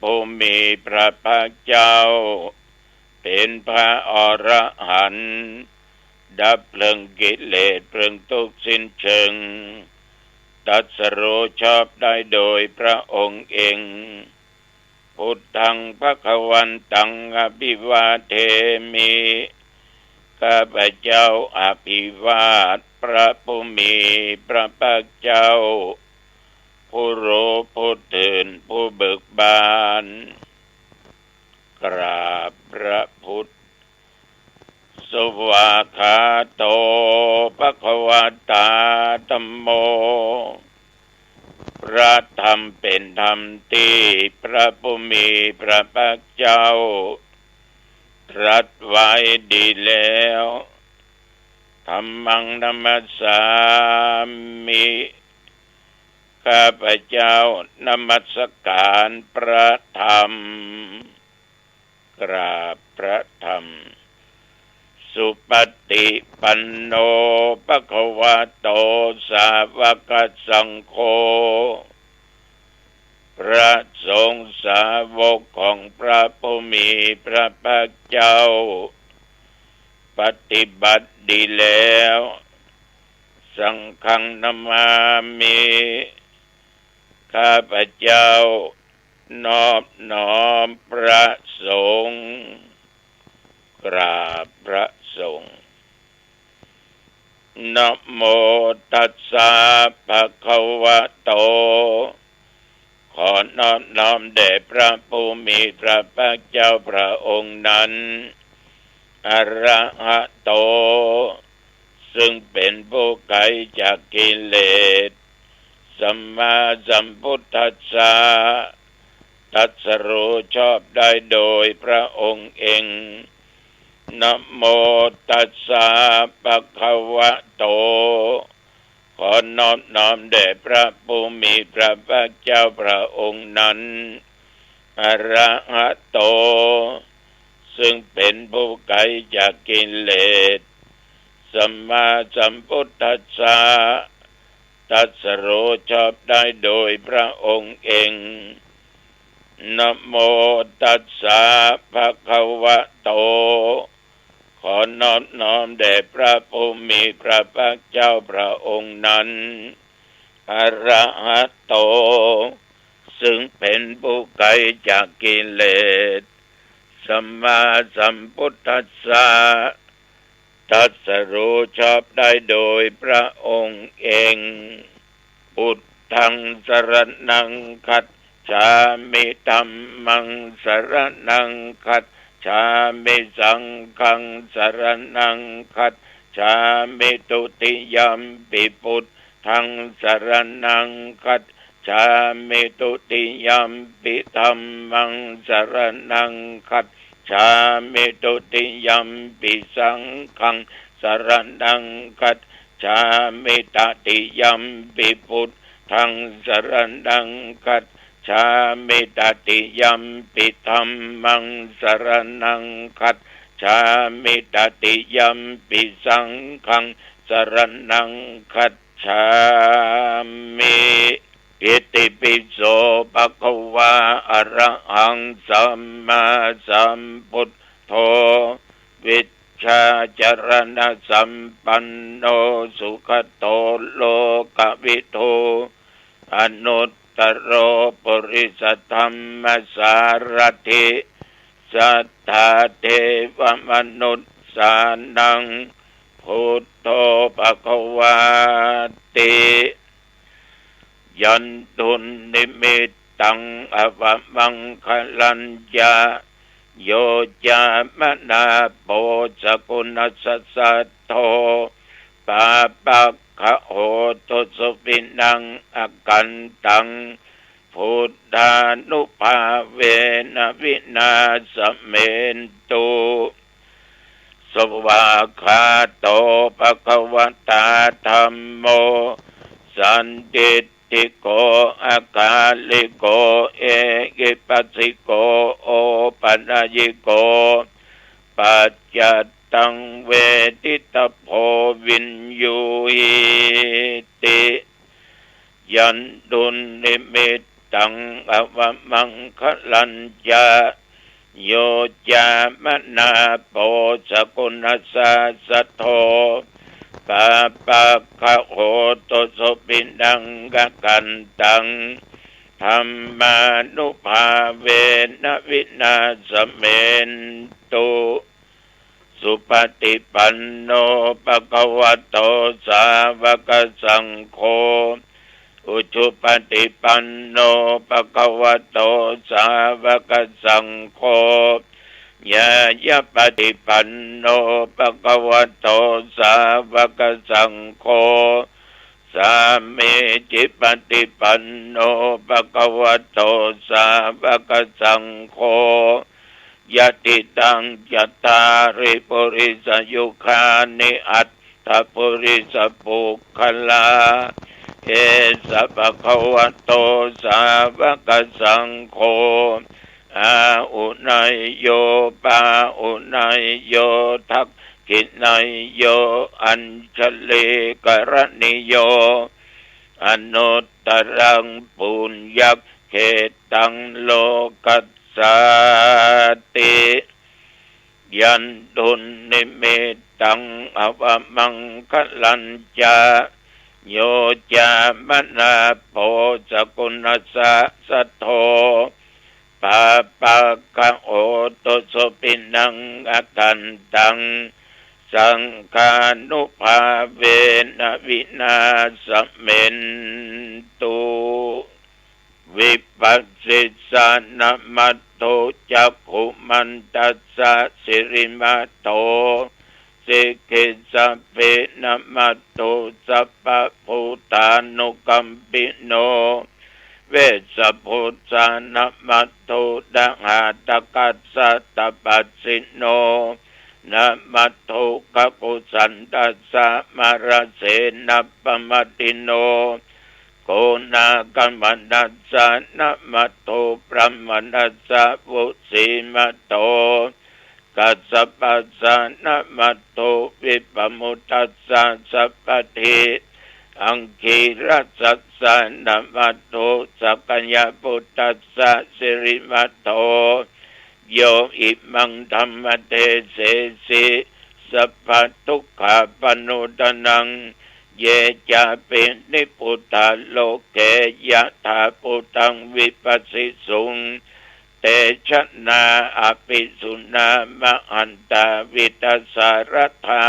ผู้มีพระภาคเจ้าเป็นพระอรหันต์ดับเพลิงกิเลสเพลิงทุกข์สิ้นเชิงตรัสรู้ชอบได้โดยพระองค์เองพุทธังภควันตังอภิวาเทมิข้าพเจ้าอภิวาทพระผู้มีพระภาคเจ้าผู้รู้ผู้ตื่นผู้เบิกบานกราบพระพุทธสวากขาโตภควตาธัมโมพระธรรมเป็นธรรมที่พระผู้มีพระภาคเจ้าตรัสไว้ดีแล้วธัมมังนัมสสามิข้าพเจ้านมัสการพระธรรมกราบพระธรรมสุปฏิปันโนภควโตสาวกสังโฆพระสงฆ์สาวกของพระผู้มีพระภาคเจ้าปฏิบัติดีแล้วสังฆังนามามิข้าพเจ้านอบน้อมพระสงฆ์กราบพระสงฆ์นะโมตัสสะภะคะวะโตขอนอบน้อมแด่พระผู้มีพระภาคเจ้าพระองค์นั้นอรหะโตซึ่งเป็นผู้ไกลจากกิเลสสัมมาสัมพุทธัสสะตรัสรู้ชอบได้โดยพระองค์เองนะโมตัสสะภะคะวะโตขอนอบน้อมแด่พระผู้มีพระภาคเจ้าพระองค์นั้นอรหะโตซึ่งเป็นผู้ไกลจากกิเลสสัมมาสัมพุทธัสสะตรัสรู้ชอบได้โดยพระองค์เองนะโมตัสสะภะคะวะโตขอนอบน้อมแด่พระผู้มีพระภาคเจ้าพระองค์นั้นอรหะโตซึ่งเป็นผู้ไกลจากกิเลสสัมมาสัมพุทธัสสะตรัสรู้ชอบได้โดยพระองค์เองพุทธังสรณังคัจฉามิธัมมังสรณังคัจฉามิสังฆังสรณังคัจฉามิตุติยัมปิพุทธังสรณังคัจฉามิตุติยัมปิธัมมังสรณังคัจฉามิตุติยัมปิสังฆังสรณังคัจฉามิตติยัมปิพุทธังสรณังคัจฉามิตติยัมปิธัมมังสรณังคัจฉามิตติยัมปิสังฆังสรณังคัจฉามิอิติปิโสภะคะวะอะระหังสัมมาสัมพุทโธวิชชาจรณะสัมปันโนสุขโตโลกวิทูอนุตตโรปุริสธรรมสารถิสัทธาเทวมนุสสานังพุทโธภควาติยันตุนิมิตตังอวมังคลัญญาโยจามนาโปสกุณสัสสะโทปาปักขะโหตุสุปินังอกันตังพุทธานุภาเวนะวินาสเมนตุสวากขาโตภควตาธัมโมสันติติโกอาคาลิโกเอกิปัสสิโกโอปัญญิโกปัจจัตตังเวทิตโพวินยูหิติยันตุนิมิต ตังอวมังคลัญจาโยจามนาโปสกุณสาสัทโธปะปะคะโหตโสปินังกะกันตังธรรมานุภาเวนะวินาสเมนตุสุปฏิปันโนภะคะวะโตสาวกสังโฆอุชุปฏิปันโนภะคะวะโตสาวกสังโฆยะยะปฏิปันโนภะคะวะโตสาวกสังโฆสามีจิปฏิปันโนภะคะวะโตสาวกสังโฆยะติตังจัตตาริปุริสยุคานิอัตถปุริสปุคคลาเอสะภะคะวะโตสาวกสังโฆอาอุนัยโยปาอุนัยโยทักขินัยโยอัญชลีกรณิโยอนุตตรังปุญญเขตังโลกัสสาติยันตุนิมิตตังอวมังคลัญจาโยจามนาโพสกุณสาสัทโธปะปะคะโหตุโสปินังอกันตังสังฆานุภาเวนะวินาสเมนตุวิปัสสิสานะมัตโตจักขุมันตัสสะสิริมัตโตสิกิสัพเพนะมัตโตสัพพะพุทธานุกัมปิโนเวสสะพุทธานะมัตโตดะหาตกัสสะตปัสสิโนนะมัตโตกะกุสันตัสสะมาราเสนะปะมะติโนโกนากัมมันตัสสะนะมัตโตพระมนัสสะวุสีมัตโตกัสสะปัสสะนะมัตโตวิปมุตตัสสะสัพพทิอังคีรัสสะสะนะมัตโตสักกัญญาปุตตัสสะสิริมัตโตโยอิมังธัมมเทเสสิสัพพทุกขาปนุตนังเยจะเป็นนิพุทธาโลเกยะถาปุตังวิปัสสิสุงเตชะนาอภิสุนามะอันตาวิตัสสารธา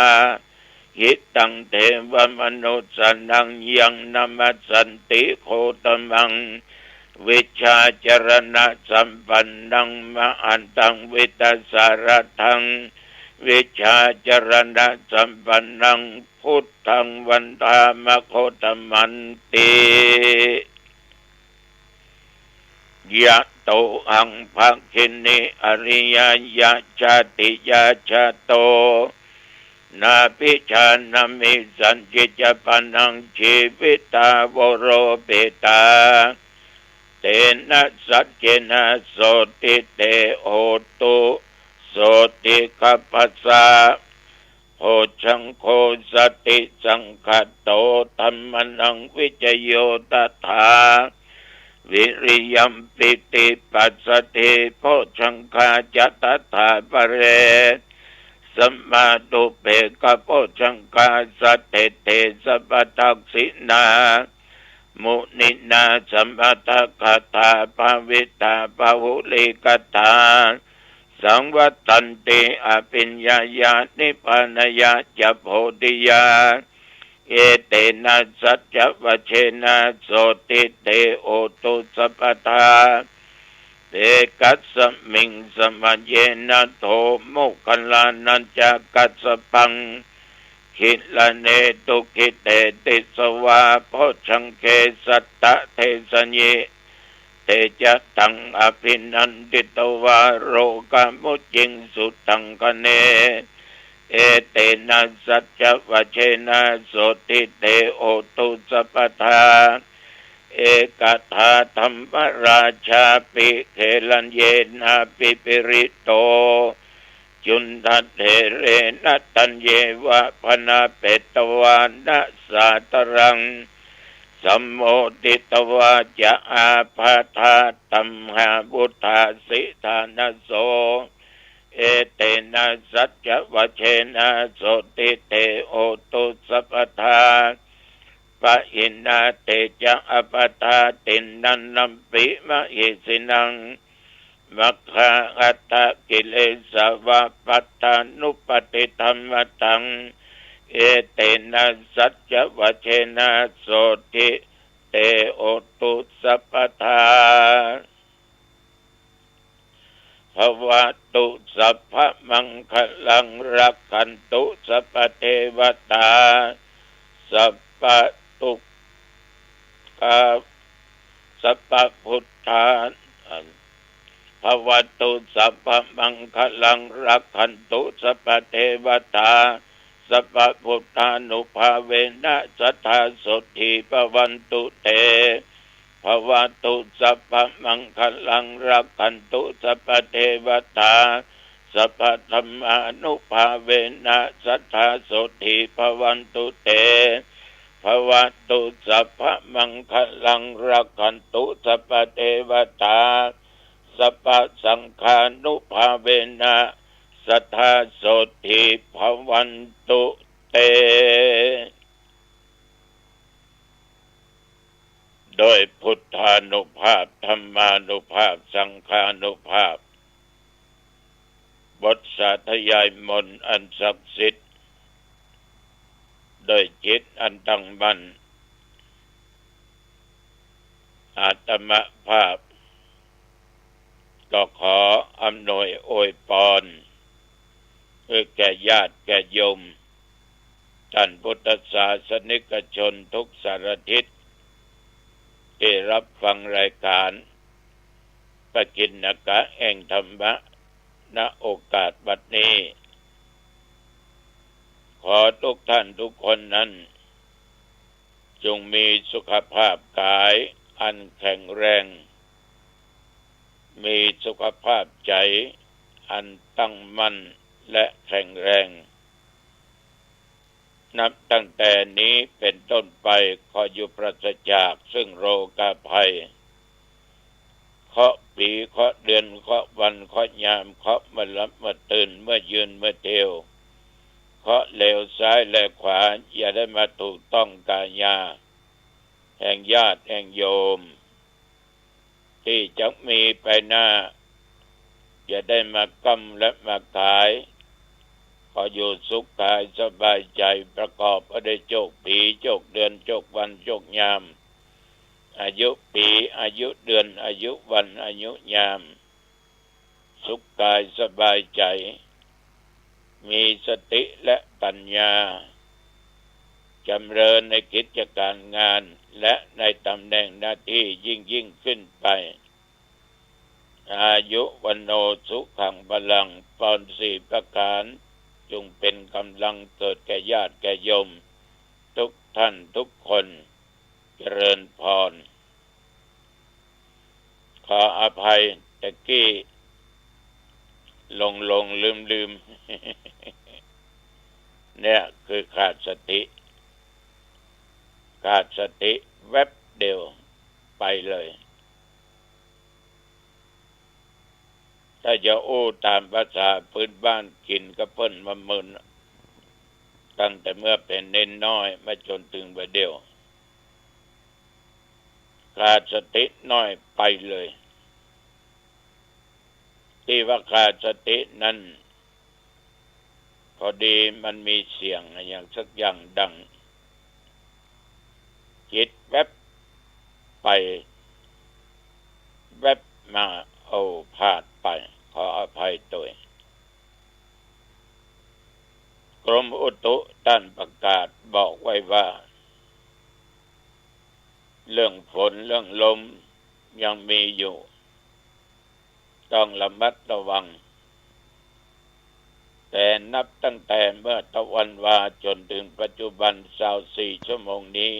หิตังเทวมนุสสนังยังนามัสสันติโคตมังวิชาจรณะสัมปันนังมะอันตังวิตัสสารทังวิชาจรณะสัมปันนังพุทธังวันตามะโคตมันติยะโตอังภคินิอริยยะชาติยะชาโตนาภิชานามิสัญจิจปันนังชีวิตาวโรเปตาเตนะสัจเจนะโสติเตโหตุโสติคัพพสะโหชังโคสติสังคโตธัมมนังวิจโยตถาวิริยัมปิติปัสสติโพชังคาจัตถาปะเรสัมมาตุเปกะโพชังคาสัตเตเตสัพพทักษินามุนินาสัมปทะคตาภาวิตาภาหุลิกตาสังวัตันติอภิญญายานิพพานายาจะโพธิยาเอเตนะสัจจวัชเชนะโสติเตโอตุสัพพทาเตกัสสมิงสมัจเยนะโทมุคัลลานันจะกัสสปังคิลเนตุคิเตติสวาโพชังเคสัตตะเทสัญญิเตจะตังอภินันติตวาโรกามุจิงสุตังคเนเอเตนะสัจจวัชเชนะโสติเตโอตุสัพพทาเอกทาธรรมราชาปิเขลัญเยนะปิปิริโตจุนทัตเถเรนะตัญเยวะพนาเปตวานะสาตรัง สัมโมทิตวาจะอาภาธาตัมหาบุทธาสิธานโสเอเตนะสัจจวเชนะโสติเตโอตุสัพพทาปะอินนาเตจะอปทาตินนันนัมปิมะหิสินังมัคคะอัตตะกิเลสวะปัตตานุปติธรรมตังเอเตนะสัจจวเชนะโสติเตโอตุสัพพทาภวตุสัพพมังคลังรักขันตุสัพพเทวตาสัพพตุกาสัพพพุทธาภวตุสัพพมังคลังรักขันตุสัพพเทวตาสัพพพุทธานุภาเวนะสัทธาโสติภวันตุเตภวตุสัพพมังคลังรักขันตุสัพพเทวตาสัพพธัมมานุภาเวนะสัทธาโสติภวันตุเตภวตุสัพพมังคลังรักขันตุสัพพเทวตาสัพพสังฆานุภาเวนะสัทธาโสติภวันตุเตโดยพุทธานุภาพธรรมานุภาพสังฆานุภาพบทสาธยายมนต์อันศักดิ์สิทธิ์โดยจิตอันตั้งมั่นอาตมภาพก็ขออำนวยอวยพรแก่ญาติแก่โยมท่านพุทธศาสนิกชนทุกสารทิศที่รับฟังรายการปกิณกะแห่งธรรมะณโอกาสบัดนี้ขอทุกท่านทุกคนนั้นจงมีสุขภาพกายอันแข็งแรงมีสุขภาพใจอันตั้งมั่นและแข็งแรงนับตั้งแต่นี้เป็นต้นไปขออยู่ปราศจากซึ่งโรคภัยเคาะปีเคาะเดือนเคาะวันเคาะยามเคาะเมื่อหลับเมื่อตื่นเมื่อยืนเมื่อเที่ยวเคาะเลวซ้ายและขวาอย่าได้มาถูกต้องกายาแห่งญาติแห่งโยมที่จะมีไปหน้าอย่าได้มากำและมาขายขออยู่สุขกายสบายใจประกอบด้วยโชคปีโชคเดือนโชควันโชคยามอายุปีอายุเดือนอายุวันอายุยามสุขกายสบายใจมีสติและปัญญาจำเริญในกิจการงานและในตำแหน่งหน้าที่ยิ่งขึ้นไปอายุวันโนสุขังพลังพรสี่ประการจงเป็นกำลังเกิดแก่ญาติแก่โยมทุกท่านทุกคนเจริญพรขออภัยตะกี้ลงลืมเนี่ยคือขาดสติแวบเดียวไปเลยถ้าจะโอ้ตามภาษาพื้นบ้านกินกระเพิ่นมาเมินตั้งแต่เมื่อเป็นเน้นน้อยมาจนถึงบัดเดียวขาดสติน้อยไปเลยที่ว่าขาดสตินั้นพอดีมันมีเสียงอย่างสักอย่างดังจิตแวบไปแวบมาเอาพลาดไปขออภัยด้วยกรมอุตุท่านประกาศบอกไว้ว่าเรื่องฝนเรื่องลมยังมีอยู่ต้องระมัดระวังแต่นับตั้งแต่เมื่อตะวันวาจนถึงปัจจุบัน24 ชั่วโมงนี้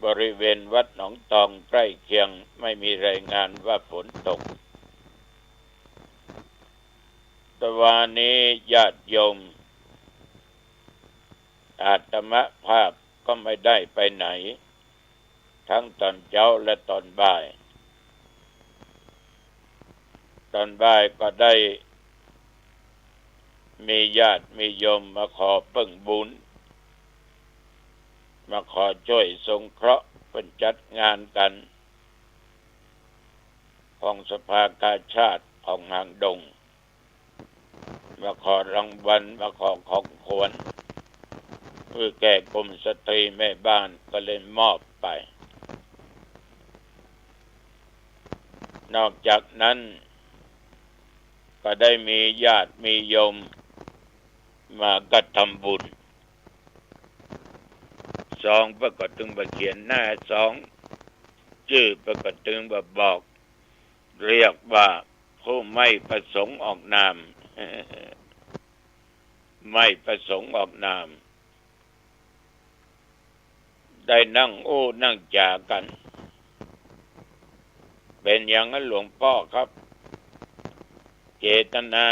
บริเวณวัดหนองตองใกล้เคียงไม่มีรายงานว่าฝนตกแต่วันนี้ญาติโยมอาตมภาพ ก็ไม่ได้ไปไหนทั้งตอนเช้าและตอนบ่ายตอนบ่ายก็ได้มีญาติมีโยมมาขอเพิ่งบุญมาขอช่วยสงเคราะห์เป็นจัดงานกันของสภากาชาติของหางดงมาขอรางวัลมาขอของควรเพื่อแก่กรมสตรีแม่บ้านก็เลยมอบไปนอกจากนั้นก็ได้มีญาติมีโยมมากระทำบุญสองประกฏตึงบะเขียนหน้าสองชื่อประกฏตึงบะบอกเรียกว่าผู้ไม่ประสงค์ออกนามไม่ประสงค์ออกนามได้นั่งโอ้นั่งจากันเป็นอย่างนั้นหลวงพ่อครับเจตนา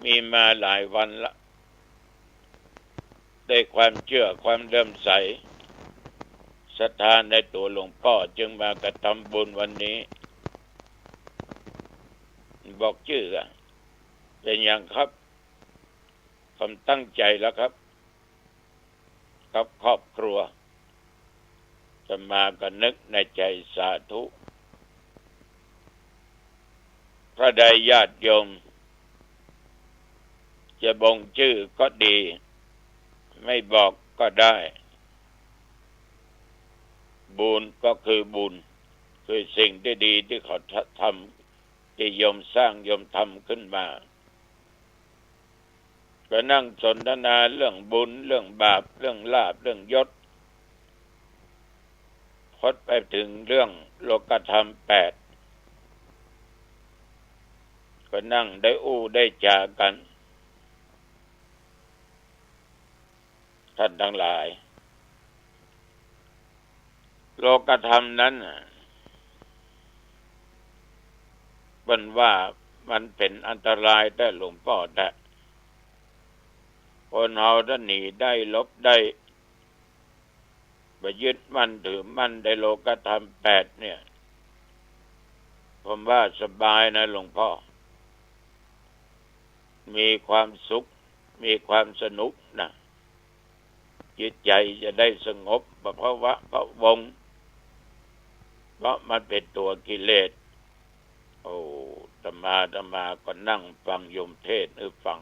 มีมาหลายวันละได้ความเชื่อความเลื่อมใสศรัทธาในตัวหลวงพ่อจึงมากระทำบุญวันนี้บอกชื่อกันเป็นอย่างครับผมตั้งใจแล้วครับกับครอบครัวจะมาก็นึกในใจสาธุพระใดญาติโยมจะบ่งชื่อก็ดีไม่บอกก็ได้บุญก็คือบุญคือสิ่งที่ดีที่เขาทำที่โยมสร้างโยมทำขึ้นมาก็นั่งสนทนาเรื่องบุญเรื่องบาปเรื่องลาภเรื่องยศพดไปถึงเรื่องโลกธรรม8ก็นั่งได้อู้ได้จากันท่านทั้งหลายโลกธรรมนั้นมันว่ามันเป็นอันตรายได้หลวงพ่อแต่คนเราถ้าหนีได้ลบได้ไปยึดมั่นถือมั่นในโลกธรรม8เนี่ยผมว่าสบายนะหลวงพ่อมีความสุขมีความสนุกนะจิตใจจะได้สงบเพราะว่าพระวงเพราะมันเป็นตัวกิเลสโอ้ธรรมาก็นั่งฟังโยมเทศน์ฟัง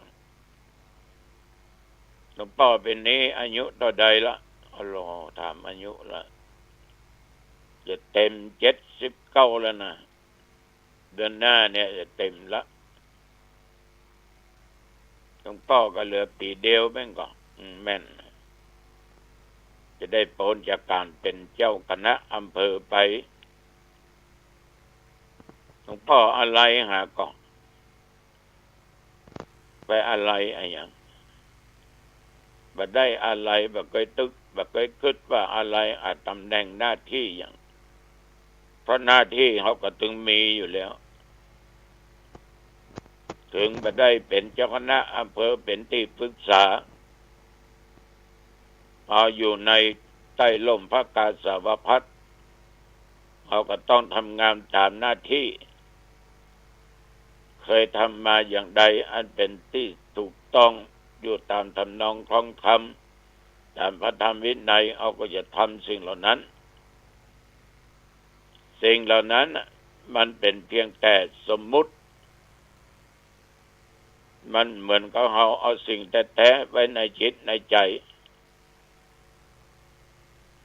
หลวงพ่อเป็นนี้อายุเท่าใดละอ๋อถามอายุละจะเต็ม79แล้วนะเดือนหน้าเนี่ยจะเต็มละหลวงพ่อก็เหลือปีเดียวแม่งก็แม่นจะได้พ้นจากการเป็นเจ้าคณะอำเภอไปหลวงพ่ออะไรหาก่อนไปอะไรอย่างบ่ได้อะไรบ่เคยตึกบ่เคยคิดว่าอะไรอาจตำแหน่งหน้าที่อย่างเพราะหน้าที่เขาก็ถึงมีอยู่แล้วถึงบ่ได้เป็นเจ้าคณะอำเภอเป็นที่ปรึกษาเอาอยู่ในใต้ร่มพระกาสาวพัสต์เขาก็ต้องทำงานตามหน้าที่เคยทำมาอย่างใดอันเป็นที่ถูกต้องอยู่ตามทำนองคล้องธรรมตามพระธรรมวินัยเอาก็จะทำสิ่งเหล่านั้นสิ่งเหล่านั้นมันเป็นเพียงแต่สมมุติมันเหมือนกับเขาเอาสิ่งแท้ๆไว้ในจิตในใจ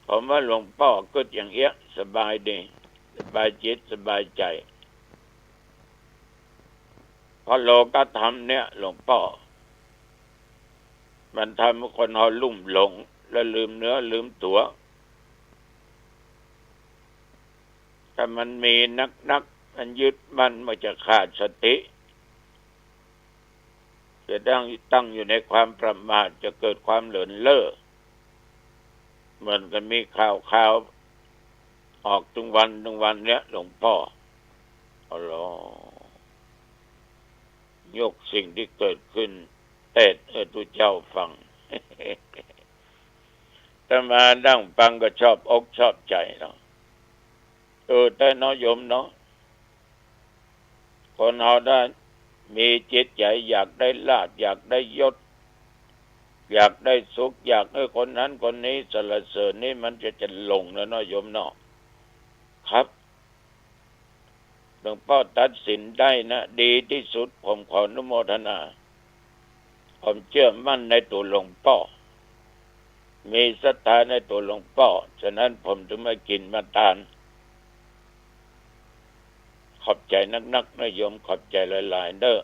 ผมว่าหลวงพ่อก็อย่างเงี้ยสบายดีสบายจิตสบายใจเพราะโลกธรรมเนี่ยหลวงพ่อมันทำให้คนเราลุ่มหลงและลืมเนื้อลืมตัวถ้ามันมีนักมันยึดมันจะขาดสติจะตั้งอยู่ในความประมาทจะเกิดความเลินเล่อเหมือนกันมีข่าวออกทุกวันเนี้ยหลวงพ่ออ๋อยกสิ่งที่เกิดขึ้นเทศน์ให้ทุกเจ้าฟัง แ ตมานั่งฟังก็ชอบอกชอบใจเนาะแต่น้อยโยมเนาะคนเราได้มีจิตใจอยากได้ลาภอยากได้ยศอยากได้สุขอยากให้คนนั้นคนนี้สรรเสริญนี่มันจะหลงแล้วน้อยโยมเนาะครับหลวงพ่อตัดสินได้นะดีที่สุดผมขออนุโมทนาผมเชื่อมั่นในตัวหลวงพ่อมีศรัทธาในตัวหลวงพ่อฉะนั้นผมถึงมากินมาทานขอบใจนักๆนะโยมขอบใจหลายๆเด้อ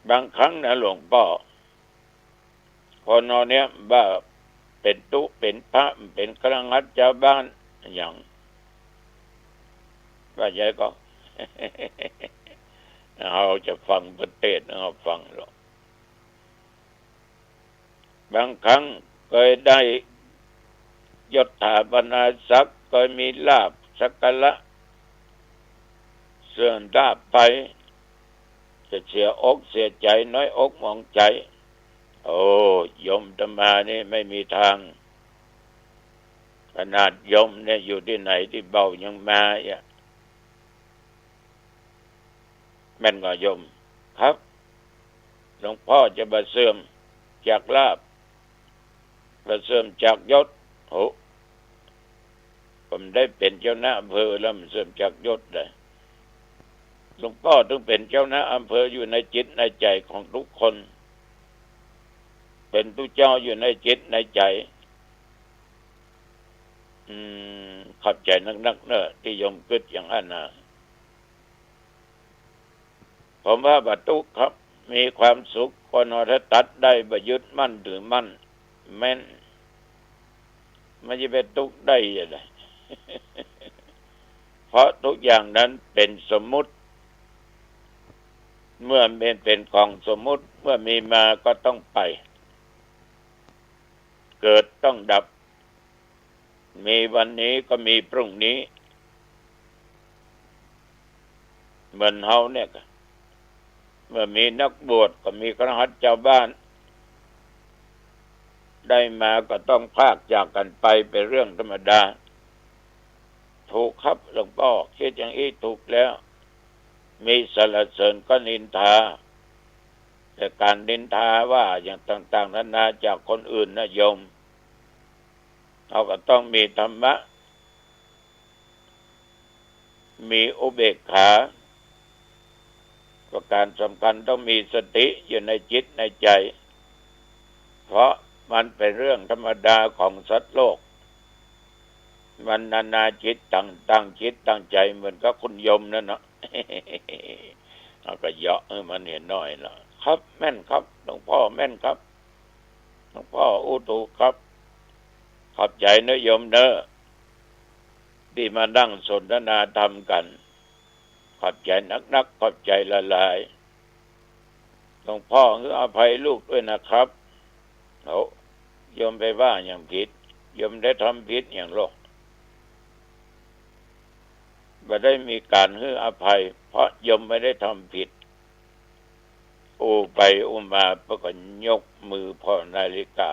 บางครั้งนะหลวงพ่อคนนอนเนี้ยบ้าเป็นตุเป็นพระเป็นคฤหัสถ์ชาวบ้านอย่างว่าใหญ่ก็ เราจะฟังประเทศเราฟังหรอกบางครั้งเคยได้ยศถาบรรดาศักดิ์เคยมีลาภสักการะเสื่อมลาภไปจะเสียอกเสียใจน้อยอกมองใจโอ้ยมธรรมานี่ไม่มีทางขนาดยมเนี่ยอยู่ที่ไหนที่เบายังมาอ่ะแม่นกว่ายมครับหลวงพ่อจะมาเสื่อมจากลาภมาเสื่อมจากยศโหผมได้เป็นเจ้าหน้าอำเภอแล้วมันเสื่อมจากยศเลยหลวงพ่อต้องเป็นเจ้าหน้าอำเภออยู่ในจิตในใจของทุกคนเป็นผู้เจ้าอยู่ในจิตในใจขอบใจนักๆเนอะที่ยมกึศอย่างนั้นนะผมว่าบัตุครับมีความสุขคนอถ้าตัดได้บ่ยึดมั่นถือมั่นแม่นมันจะเป็นทุกข์ได้ยังไง เพราะทุกอย่างนั้นเป็นสมมุติเมื่อเป็นของสมมุติเมื่อมีมาก็ต้องไปเกิดต้องดับมีวันนี้ก็มีพรุ่งนี้เหมือนเฮาเนี่ยเมื่อมีนักบวชก็มีคฤหัสถ์ชาวบ้านได้มาก็ต้องพากจากกันไปเป็นเรื่องธรรมดาถูกครับหลวงพ่อคิดอย่างนี้ถูกแล้วมีสรรเสริญก็นินทาแต่การนินทาว่าอย่างต่างๆนานาจากคนอื่นนะโยมเราก็ต้องมีธรรมะมีอุเบกขาประการสำคัญต้องมีสติอยู่ในจิตในใจเพราะมันเป็นเรื่องธรรมดาของสัตว์โลกมันนานาจิตตั้งจิตตั้งใจเหมือนกับคุณโยมนั่นเนาะ เราก็เยาะมันเห็นน้อยละครับแม่นครับหลวงพ่อแม่นครับหลวงพ่ออู้ถูกครับขอบใจนะโยมเนอะที่มานั่งสนทนาธรรมกันขอบใจนักขอบใจหลายๆหลวงพ่อคืออภัยลูกด้วยนะครับโยมไปว่าอย่างผิดโยมได้ทำผิดอย่างโลกไม่ได้มีการให้อภัยเพราะโยมไม่ได้ทำผิดไปมาประกอบยกมือพ่อนาฬิกา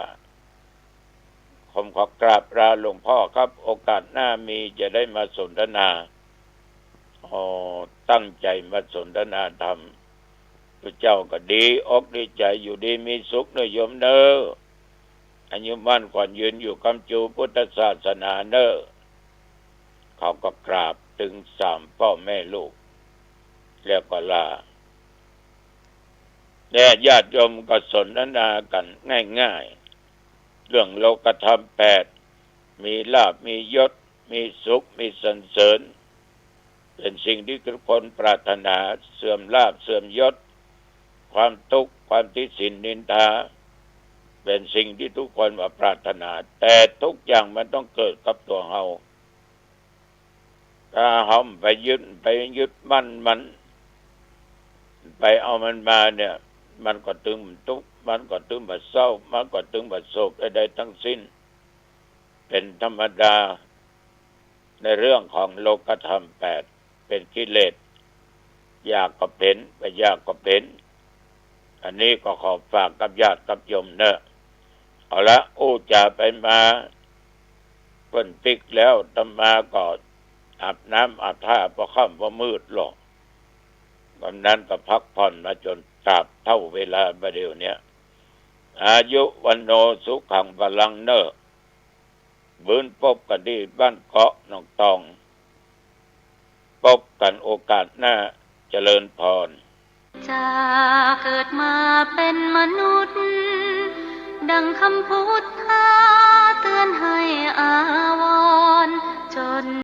ผมขอกราบลาหลวงพ่อครับโอกาสหน้ามีจะได้มาสนทนาตั้งใจมาสนทนาธรรมพระเจ้าก็ดีอกดีใจอยู่ดีมีสุขเนอะโยมเนอะอายุมั่นขวัญยืนอยู่คำจูพุทธศาสนาเนอะเขาก็กราบถึง3พ่อแม่ลูกแล้วก็ลาและญาติโยมก็สนทนากันง่ายๆเรื่องโลกธรรม8มีลาภมียศมีสุขมีสรรเสริญเป็นสิ่งที่ทุกคนปรารถนาเสื่อมลาภเสื่อมยศความทุกข์ความทิสินนินทาเป็นสิ่งที่ทุกคนมาปรารถนาแต่ทุกอย่างมันต้องเกิดกับตัวเราถ้าเราไปยึดมั่นมันไปเอามันมาเนี่ยมันก็ตึงทุกข์มันก็ตึงบัดเศร้ามันก็ตึงบัดโศกใดๆทั้งสิ้นเป็นธรรมดาในเรื่องของโลกธรรม8เป็นกิเลสอยากก็เป็นไม่อยากก็เป็นอันนี้ก็ขอฝากกับญาติกับโยมเนอะ เอาละจะไปมาเปิ้นปิกแล้วตมาก็อาบน้ำอาบท่าพอค่ำพอมืดหรอกวันนั้นก็พักผ่อนมาจนตราบเท่าเวลาประเดี๋ยวเนี้ยอายุวันโนสุขังพลังเนอบืนพบกันที่บ้านเกาะหนองตองพบกันโอกาสหน้าเจริญพรจะเกิดมาเป็นมนุษย์ดังคำพุทธาเตือนให้อาวรณ์จน